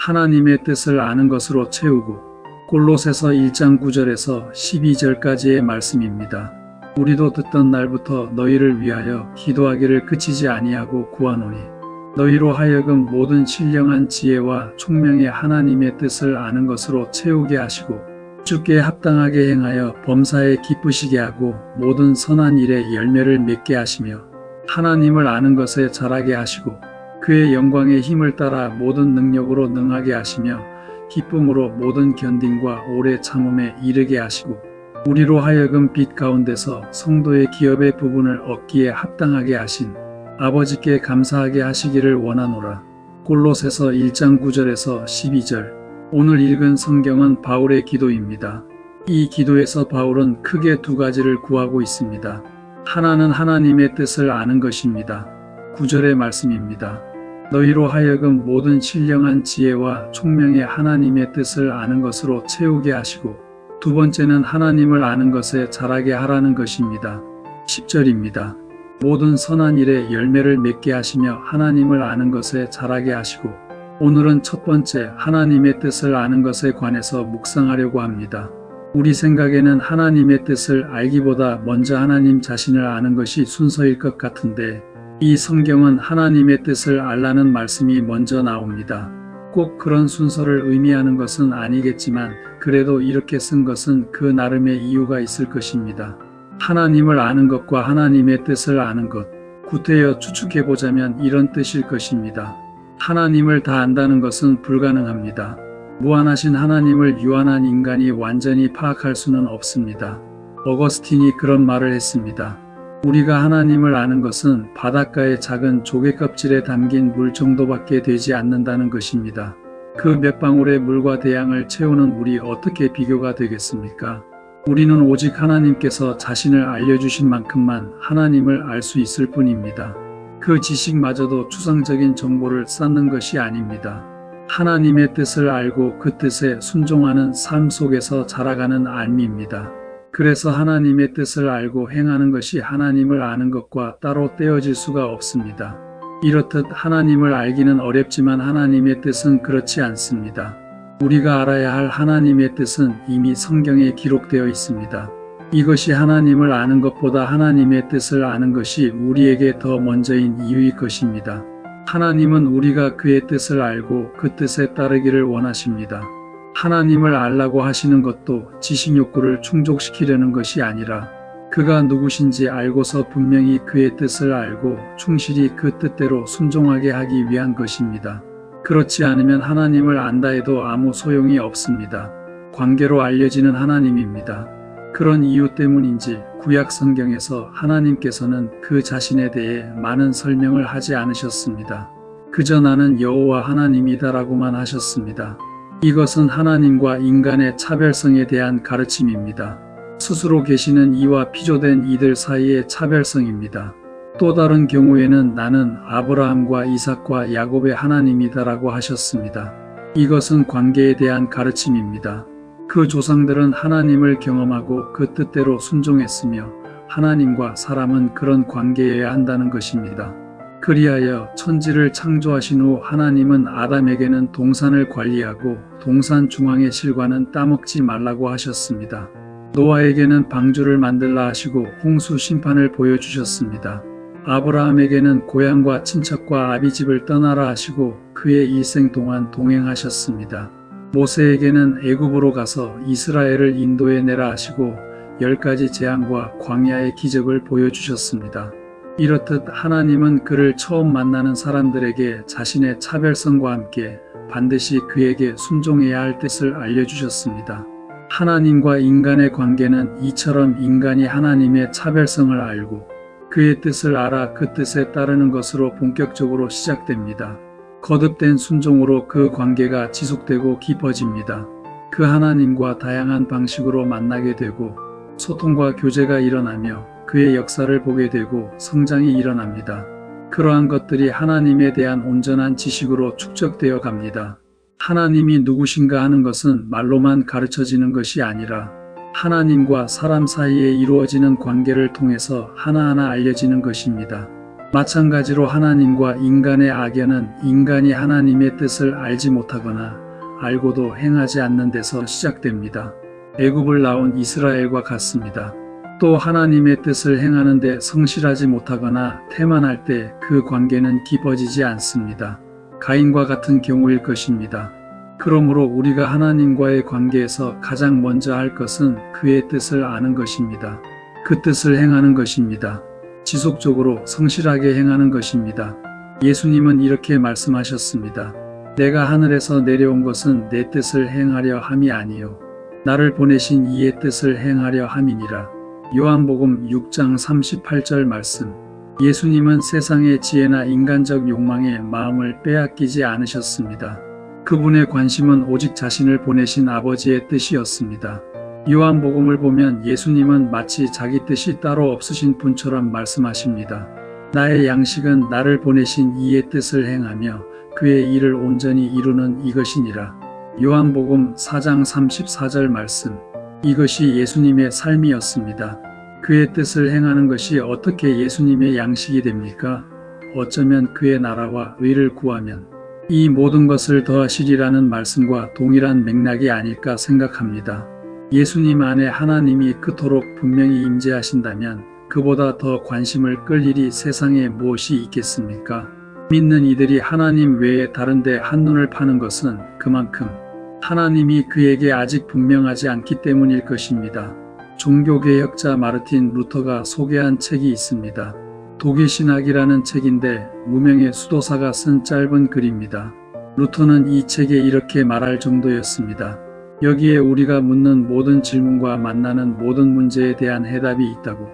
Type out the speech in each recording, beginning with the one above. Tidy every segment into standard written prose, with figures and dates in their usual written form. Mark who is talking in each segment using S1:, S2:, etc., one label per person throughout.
S1: 하나님의 뜻을 아는 것으로 채우고 골로새서 1장 9절에서 12절까지의 말씀입니다. 우리도 듣던 날부터 너희를 위하여 기도하기를 그치지 아니하고 구하노니 너희로 하여금 모든 신령한 지혜와 총명의 하나님의 뜻을 아는 것으로 채우게 하시고 주께 합당하게 행하여 범사에 기쁘시게 하고 모든 선한 일에 열매를 맺게 하시며 하나님을 아는 것에 자라게 하시고 그의 영광의 힘을 따라 모든 능력으로 능하게 하시며 기쁨으로 모든 견딘과 오래 참음에 이르게 하시고 우리로 하여금 빛 가운데서 성도의 기업의 부분을 얻기에 합당하게 하신 아버지께 감사하게 하시기를 원하노라. 골로새서 1장 9절에서 12절. 오늘 읽은 성경은 바울의 기도입니다. 이 기도에서 바울은 크게 두 가지를 구하고 있습니다. 하나는 하나님의 뜻을 아는 것입니다. 9절의 말씀입니다. 너희로 하여금 모든 신령한 지혜와 총명의 하나님의 뜻을 아는 것으로 채우게 하시고 두 번째는 하나님을 아는 것에 자라게 하라는 것입니다. 10절입니다. 모든 선한 일에 열매를 맺게 하시며 하나님을 아는 것에 자라게 하시고 오늘은 첫 번째 하나님의 뜻을 아는 것에 관해서 묵상하려고 합니다. 우리 생각에는 하나님의 뜻을 알기보다 먼저 하나님 자신을 아는 것이 순서일 것 같은데 이 성경은 하나님의 뜻을 알라는 말씀이 먼저 나옵니다. 꼭 그런 순서를 의미하는 것은 아니겠지만 그래도 이렇게 쓴 것은 그 나름의 이유가 있을 것입니다. 하나님을 아는 것과 하나님의 뜻을 아는 것, 구태여 추측해보자면 이런 뜻일 것입니다. 하나님을 다 안다는 것은 불가능합니다. 무한하신 하나님을 유한한 인간이 완전히 파악할 수는 없습니다. 어거스틴이 그런 말을 했습니다. 우리가 하나님을 아는 것은 바닷가의 작은 조개 껍질에 담긴 물 정도밖에 되지 않는다는 것입니다. 그 몇 방울의 물과 대양을 채우는 물이 어떻게 비교가 되겠습니까? 우리는 오직 하나님께서 자신을 알려주신 만큼만 하나님을 알 수 있을 뿐입니다. 그 지식마저도 추상적인 정보를 쌓는 것이 아닙니다. 하나님의 뜻을 알고 그 뜻에 순종하는 삶 속에서 자라가는 알미입니다. 그래서 하나님의 뜻을 알고 행하는 것이 하나님을 아는 것과 따로 떼어질 수가 없습니다. 이렇듯 하나님을 알기는 어렵지만 하나님의 뜻은 그렇지 않습니다. 우리가 알아야 할 하나님의 뜻은 이미 성경에 기록되어 있습니다. 이것이 하나님을 아는 것보다 하나님의 뜻을 아는 것이 우리에게 더 먼저인 이유일 것입니다. 하나님은 우리가 그의 뜻을 알고 그 뜻에 따르기를 원하십니다. 하나님을 알라고 하시는 것도 지식욕구를 충족시키려는 것이 아니라 그가 누구신지 알고서 분명히 그의 뜻을 알고 충실히 그 뜻대로 순종하게 하기 위한 것입니다. 그렇지 않으면 하나님을 안다 해도 아무 소용이 없습니다. 관계로 알려지는 하나님입니다. 그런 이유 때문인지 구약 성경에서 하나님께서는 그 자신에 대해 많은 설명을 하지 않으셨습니다. 그저 나는 여호와 하나님이다라고만 하셨습니다. 이것은 하나님과 인간의 차별성에 대한 가르침입니다. 스스로 계시는 이와 피조된 이들 사이의 차별성입니다. 또 다른 경우에는 나는 아브라함과 이삭과 야곱의 하나님이다라고 하셨습니다. 이것은 관계에 대한 가르침입니다. 그 조상들은 하나님을 경험하고 그 뜻대로 순종했으며 하나님과 사람은 그런 관계여야 한다는 것입니다. 그리하여 천지를 창조하신 후 하나님은 아담에게는 동산을 관리하고 동산 중앙의 실과는 따먹지 말라고 하셨습니다. 노아에게는 방주를 만들라 하시고 홍수 심판을 보여주셨습니다. 아브라함에게는 고향과 친척과 아비집을 떠나라 하시고 그의 일생 동안 동행하셨습니다. 모세에게는 애굽으로 가서 이스라엘을 인도해내라 하시고 10가지 재앙과 광야의 기적을 보여주셨습니다. 이렇듯 하나님은 그를 처음 만나는 사람들에게 자신의 차별성과 함께 반드시 그에게 순종해야 할 뜻을 알려주셨습니다. 하나님과 인간의 관계는 이처럼 인간이 하나님의 차별성을 알고 그의 뜻을 알아 그 뜻에 따르는 것으로 본격적으로 시작됩니다. 거듭된 순종으로 그 관계가 지속되고 깊어집니다. 그 하나님과 다양한 방식으로 만나게 되고 소통과 교제가 일어나며 그의 역사를 보게 되고 성장이 일어납니다. 그러한 것들이 하나님에 대한 온전한 지식으로 축적되어 갑니다. 하나님이 누구신가 하는 것은 말로만 가르쳐지는 것이 아니라 하나님과 사람 사이에 이루어지는 관계를 통해서 하나하나 알려지는 것입니다. 마찬가지로 하나님과 인간의 악연은 인간이 하나님의 뜻을 알지 못하거나 알고도 행하지 않는 데서 시작됩니다. 애굽을 나온 이스라엘과 같습니다. 또 하나님의 뜻을 행하는 데 성실하지 못하거나 태만할 때 그 관계는 깊어지지 않습니다. 가인과 같은 경우일 것입니다. 그러므로 우리가 하나님과의 관계에서 가장 먼저 할 것은 그의 뜻을 아는 것입니다. 그 뜻을 행하는 것입니다. 지속적으로 성실하게 행하는 것입니다. 예수님은 이렇게 말씀하셨습니다. 내가 하늘에서 내려온 것은 내 뜻을 행하려 함이 아니요 나를 보내신 이의 뜻을 행하려 함이니라. 요한복음 6장 38절 말씀. 예수님은 세상의 지혜나 인간적 욕망에 마음을 빼앗기지 않으셨습니다. 그분의 관심은 오직 자신을 보내신 아버지의 뜻이었습니다. 요한복음을 보면 예수님은 마치 자기 뜻이 따로 없으신 분처럼 말씀하십니다. 나의 양식은 나를 보내신 이의 뜻을 행하며 그의 일을 온전히 이루는 이것이니라. 요한복음 4장 34절 말씀. 이것이 예수님의 삶이었습니다. 그의 뜻을 행하는 것이 어떻게 예수님의 양식이 됩니까? 어쩌면 그의 나라와 의를 구하면 이 모든 것을 더하시리라는 말씀과 동일한 맥락이 아닐까 생각합니다. 예수님 안에 하나님이 그토록 분명히 임재하신다면 그보다 더 관심을 끌 일이 세상에 무엇이 있겠습니까? 믿는 이들이 하나님 외에 다른 데 한눈을 파는 것은 그만큼 하나님이 그에게 아직 분명하지 않기 때문일 것입니다. 종교개혁자 마르틴 루터가 소개한 책이 있습니다. 독일신학이라는 책인데 무명의 수도사가 쓴 짧은 글입니다. 루터는 이 책에 이렇게 말할 정도였습니다. 여기에 우리가 묻는 모든 질문과 만나는 모든 문제에 대한 해답이 있다고.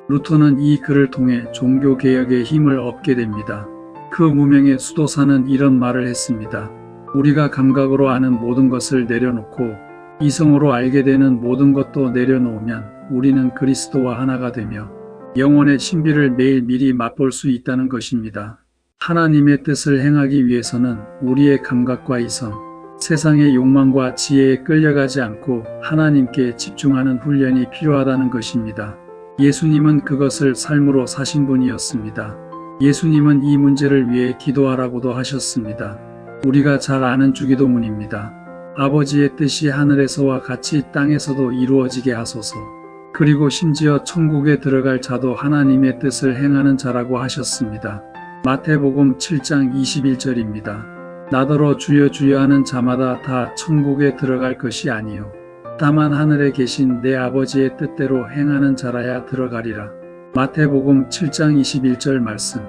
S1: 루터는 이 글을 통해 종교개혁의 힘을 얻게 됩니다. 그 무명의 수도사는 이런 말을 했습니다. 우리가 감각으로 아는 모든 것을 내려놓고 이성으로 알게 되는 모든 것도 내려놓으면 우리는 그리스도와 하나가 되며 영혼의 신비를 매일 미리 맛볼 수 있다는 것입니다. 하나님의 뜻을 행하기 위해서는 우리의 감각과 이성, 세상의 욕망과 지혜에 끌려가지 않고 하나님께 집중하는 훈련이 필요하다는 것입니다. 예수님은 그것을 삶으로 사신 분이었습니다. 예수님은 이 문제를 위해 기도하라고도 하셨습니다. 우리가 잘 아는 주기도문입니다. 아버지의 뜻이 하늘에서와 같이 땅에서도 이루어지게 하소서. 그리고 심지어 천국에 들어갈 자도 하나님의 뜻을 행하는 자라고 하셨습니다. 마태복음 7장 21절입니다. 나더러 주여 주여 하는 자마다 다 천국에 들어갈 것이 아니요 다만 하늘에 계신 내 아버지의 뜻대로 행하는 자라야 들어가리라. 마태복음 7장 21절 말씀.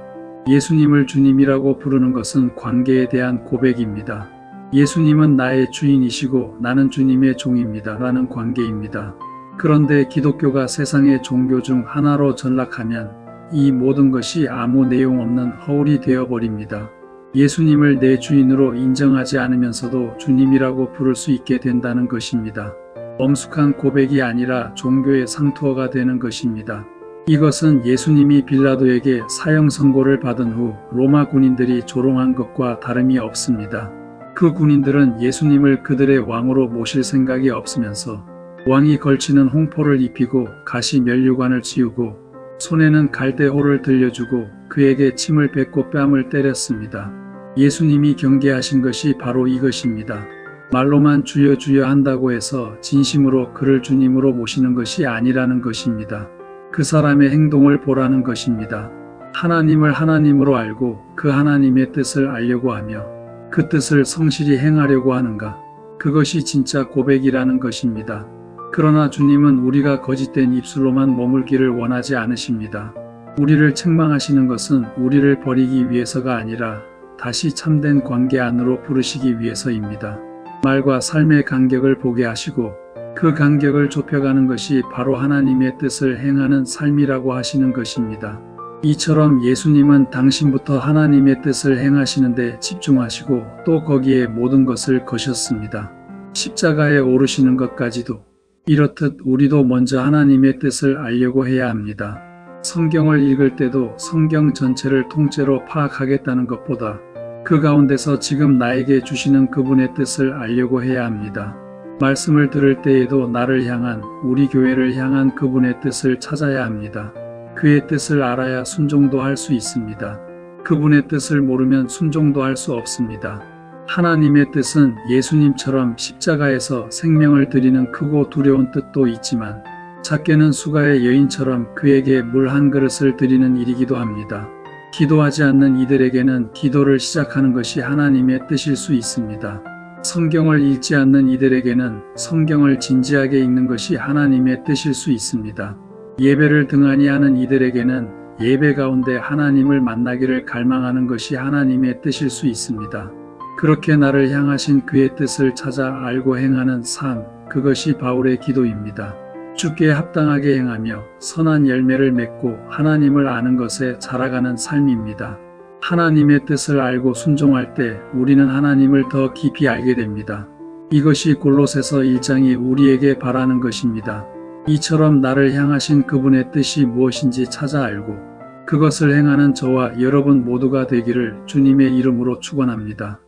S1: 예수님을 주님이라고 부르는 것은 관계에 대한 고백입니다. 예수님은 나의 주인이시고 나는 주님의 종입니다. 라는 관계입니다. 그런데 기독교가 세상의 종교 중 하나로 전락하면 이 모든 것이 아무 내용 없는 허울이 되어버립니다. 예수님을 내 주인으로 인정하지 않으면서도 주님이라고 부를 수 있게 된다는 것입니다. 엄숙한 고백이 아니라 종교의 상투어가 되는 것입니다. 이것은 예수님이 빌라도에게 사형 선고를 받은 후 로마 군인들이 조롱한 것과 다름이 없습니다. 그 군인들은 예수님을 그들의 왕으로 모실 생각이 없으면서 왕이 걸치는 홍포를 입히고 가시 면류관을 치우고 손에는 갈대호를 들려주고 그에게 침을 뱉고 뺨을 때렸습니다. 예수님이 경계하신 것이 바로 이것입니다. 말로만 주여 주여 한다고 해서 진심으로 그를 주님으로 모시는 것이 아니라는 것입니다. 그 사람의 행동을 보라는 것입니다. 하나님을 하나님으로 알고 그 하나님의 뜻을 알려고 하며 그 뜻을 성실히 행하려고 하는가? 그것이 진짜 고백이라는 것입니다. 그러나 주님은 우리가 거짓된 입술로만 머물기를 원하지 않으십니다. 우리를 책망하시는 것은 우리를 버리기 위해서가 아니라 다시 참된 관계 안으로 부르시기 위해서입니다. 말과 삶의 간격을 보게 하시고 그 간격을 좁혀가는 것이 바로 하나님의 뜻을 행하는 삶이라고 하시는 것입니다. 이처럼 예수님은 당신부터 하나님의 뜻을 행하시는 데 집중하시고 또 거기에 모든 것을 거셨습니다. 십자가에 오르시는 것까지도. 이렇듯 우리도 먼저 하나님의 뜻을 알려고 해야 합니다. 성경을 읽을 때도 성경 전체를 통째로 파악하겠다는 것보다 그 가운데서 지금 나에게 주시는 그분의 뜻을 알려고 해야 합니다. 말씀을 들을 때에도 나를 향한, 우리 교회를 향한 그분의 뜻을 찾아야 합니다. 그의 뜻을 알아야 순종도 할 수 있습니다. 그분의 뜻을 모르면 순종도 할 수 없습니다. 하나님의 뜻은 예수님처럼 십자가에서 생명을 드리는 크고 두려운 뜻도 있지만 작게는 수가의 여인처럼 그에게 물 한 그릇을 드리는 일이기도 합니다. 기도하지 않는 이들에게는 기도를 시작하는 것이 하나님의 뜻일 수 있습니다. 성경을 읽지 않는 이들에게는 성경을 진지하게 읽는 것이 하나님의 뜻일 수 있습니다. 예배를 등한히 하는 이들에게는 예배 가운데 하나님을 만나기를 갈망하는 것이 하나님의 뜻일 수 있습니다. 그렇게 나를 향하신 그의 뜻을 찾아 알고 행하는 삶, 그것이 바울의 기도입니다. 주께 합당하게 행하며 선한 열매를 맺고 하나님을 아는 것에 자라가는 삶입니다. 하나님의 뜻을 알고 순종할 때 우리는 하나님을 더 깊이 알게 됩니다. 이것이 골로새서 1장이 우리에게 바라는 것입니다. 이처럼 나를 향하신 그분의 뜻이 무엇인지 찾아 알고 그것을 행하는 저와 여러분 모두가 되기를 주님의 이름으로 축원합니다.